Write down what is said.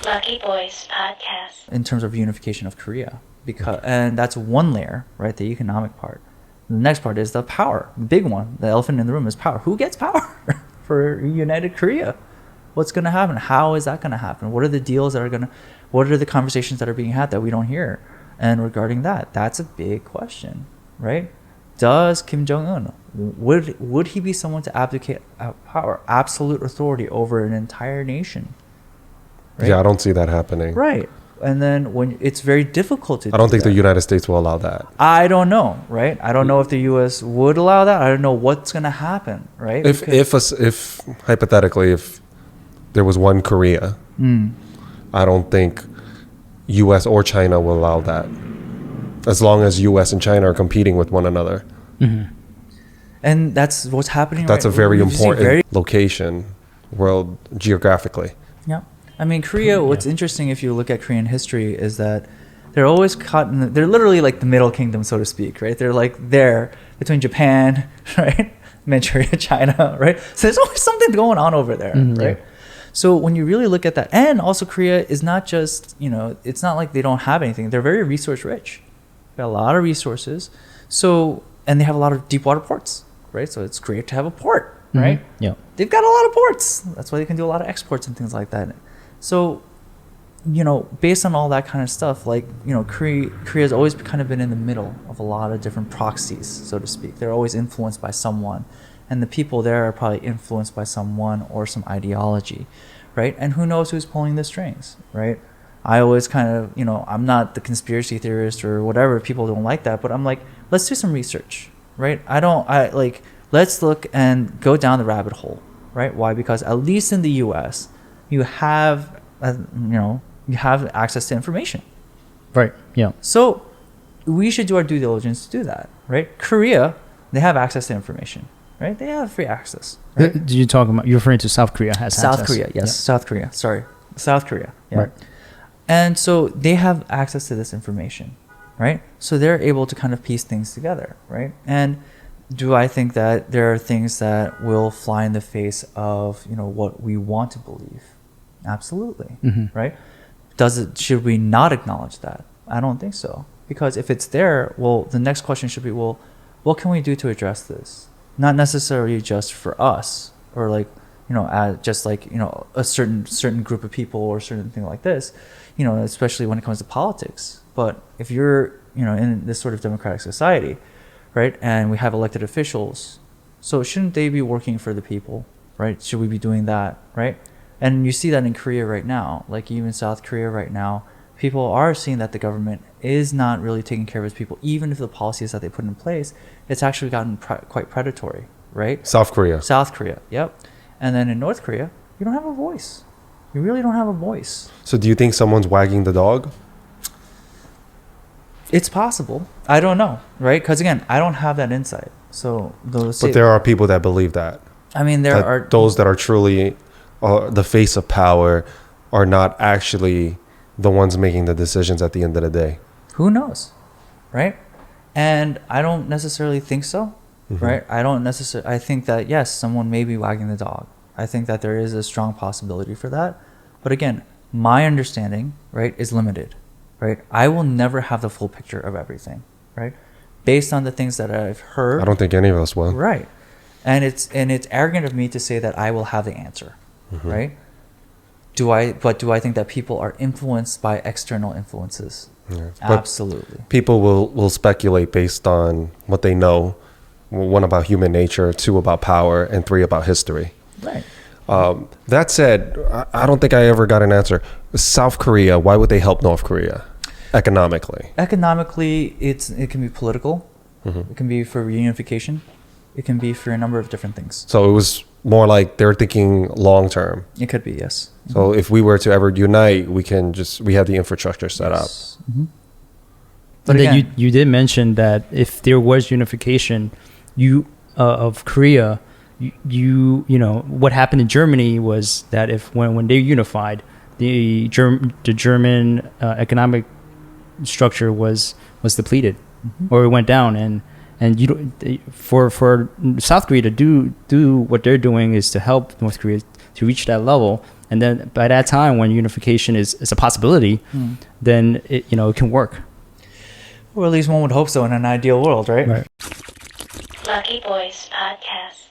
Lucky Boys Podcast. In terms of unification of Korea, and that's one layer, right? The economic part. The next part is the power. The big one, the elephant in the room, is power. Who gets power for united Korea? What's going to happen? How is that going to happen? What are the deals that are going to? What are the conversations that are being had that we don't hear? And regarding that, that's a big question, right? Does Kim Jong-un, would he be someone to abdicate power, absolute authority over an entire nation? Right? Yeah, I don't see that happening. Right. And then when it's very difficult to I don't think that. the United States will allow that. I don't know, right? I don't know if the U.S. would allow that. I don't know what's going to happen, right? If hypothetically, if there was one Korea, I don't think U.S. or China will allow that. As long as U.S. and China are competing with one another. Mm-hmm. And that's what's happening. That's right? a very important location, world geographically. Yeah. I mean, Korea, what's interesting if you look at Korean history is that they're always caught in they're literally like the middle kingdom, so to speak, right? They're like there between Japan, right? Manchuria, China, right? So there's always something going on over there, right? Yeah. So when you really look at that, and also Korea is not just, it's not like they don't have anything. They're very resource rich. They got a lot of resources. So, and they have a lot of deep water ports, right? So it's great to have a port, right? Yeah. They've got a lot of ports. That's why they can do a lot of exports and things like that. So, based on all that kind of stuff, like, Korea's always kind of been in the middle of a lot of different proxies, so to speak. They're always influenced by someone. And the people there are probably influenced by someone or some ideology, right? And who knows who's pulling the strings, right? I always kind of, I'm not the conspiracy theorist or whatever. People don't like that. But I'm like, let's do some research, right? Let's look and go down the rabbit hole, right? Why? Because at least in the U.S., you have access to information. Right, yeah. So we should do our due diligence to do that, right? Korea, they have access to information. Right, they have free access. Right? Did you talk about? You're referring to South Korea has South access. Korea, yes, yeah. South Korea. Sorry, South Korea. Yeah. Right. And so they have access to this information, right? So they're able to kind of piece things together, right? And do I think that there are things that will fly in the face of what we want to believe? Absolutely, right? Should we not acknowledge that? I don't think so, because if it's there, well, the next question should be, well, what can we do to address this? Not necessarily just for us, or just like a certain group of people or certain thing like this, especially when it comes to politics. But if you're in this sort of democratic society, right, and we have elected officials, so shouldn't they be working for the people, right? Should we be doing that, right? And you see that in Korea right now, like even South Korea right now, people are seeing that the government is not really taking care of its people, even if the policies that they put in place, it's actually gotten quite predatory, right? South Korea, yep. And then in North Korea, you don't have a voice. You really don't have a voice. So do you think someone's wagging the dog? It's possible. I don't know, right? Because again, I don't have that insight. So but there are people that believe that. I mean, there are those that are truly the face of power are not actually the ones making the decisions at the end of the day. Who knows, right? And I don't necessarily think so, right? I think that, yes, someone may be wagging the dog. I think that there is a strong possibility for that. But again, my understanding, right, is limited, right? I will never have the full picture of everything, right? Based on the things that I've heard. I don't think any of us will. Right. And it's arrogant of me to say that I will have the answer, right? Do I think that people are influenced by external influences? Yeah. Absolutely. People will speculate based on what they know. One, about human nature, two, about power, and three, about history. Right. That said, I don't think I ever got an answer. South Korea, why would they help North Korea economically? Economically, it can be political. It can be for reunification. It can be for a number of different things. So it was more like they're thinking long term. It could be, yes. So if we were to ever unite, we have the infrastructure set up. But then you did mention that if there was unification, of Korea, what happened in Germany was that when they unified, the German economic structure was depleted, or it went down, and for South Korea to do what they're doing is to help North Korea to reach that level. And then by that time, when unification is a possibility, then it can work. Or at least one would hope so in an ideal world, right? Right. Lucky Boys Podcast.